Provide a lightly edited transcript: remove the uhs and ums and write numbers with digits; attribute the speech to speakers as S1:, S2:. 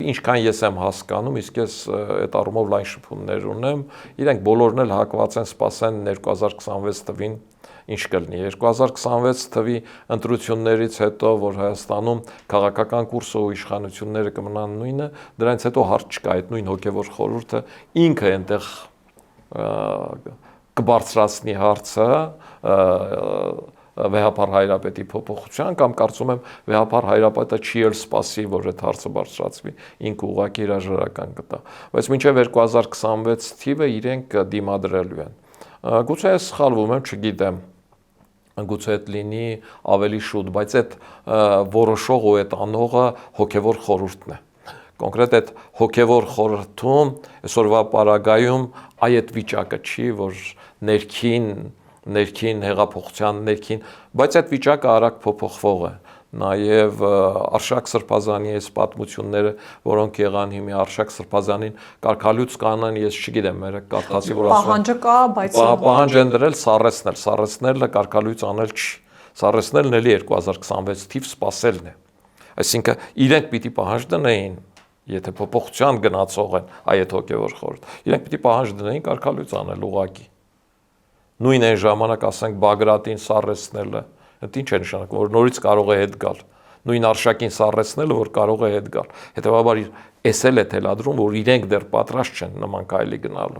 S1: ինչքան ես եմ հասկանում, իսկ ես այդ առումով լայն շփումներ ունեմ, իրենք բոլորն էլ հակված են սպասեն 2026 թվին ինչ կլինի։ 2026 թվի ընտրություններից հետո, որ Հայաստանում քաղաքական կուրսը ու իշխանությունները կմնան նույնը, դրանից հետո հարց չկա, այդ նույն հոգևոր խորհուրդը ինքը այնտեղ կբարձրացնի հարցը Վեհապար Հայրապետի փոփոխության կամ կարծում եմ Վեհապար Հայրապետը չի էլ սպասի, որ այդ հարցը բարձրացվի, ինքը ուղղակի հրաժարական կտա։ Բայց մինչև 2026 թիվը իրենք դիմադրելու են։ Գուցե ես սխալվում եմ, չգիտեմ, գուցե այդ լինի ավելի շուտ, բայց այդ որոշող ու այդ անողը հոգևոր խորհուրդն է։ Կոնկրետ այդ հոգևոր խորհրդում այսօրվա պարագայում այդ վիճակը չի, որ ներքին հեղափոխության ներքին, բայց այդ վիճակը արագ փոփոխվող է։ Նաև Արշակ Սրբազանի այս պատմությունները, որոնք եղան հիմա Արշակ Սրբազանին կարգալույց կանեն, ես չգիտեմ, մեր կարդացի, որ ասում
S2: պահանջը կա, բայց
S1: պահանջ են դրել սառեցնելը կարգալույց անել չի։ Սառեցնելն էլի 2026 թիվ սպասելն է։ Այսինքն իրենք պիտի պահանջ դնեին, եթե փոփոխության գնացող են այդ հոգևոր խորհուրդ, իրենք պիտի պահանջ դնեին կարգալույց անել ուղղակի։ Նույն այն ժամանակ ասենք Բագրատին սառեցնելը, դա ինչ է նշանակում, որ նորից կարող է հետ գալ։ Նույն Արշակին սառեցնելը, որ կարող է հետ գալ։ Հետևաբար էս էլ է թելադրում, որ իրենք դեռ պատրաստ չեն նման քայլի գնալու։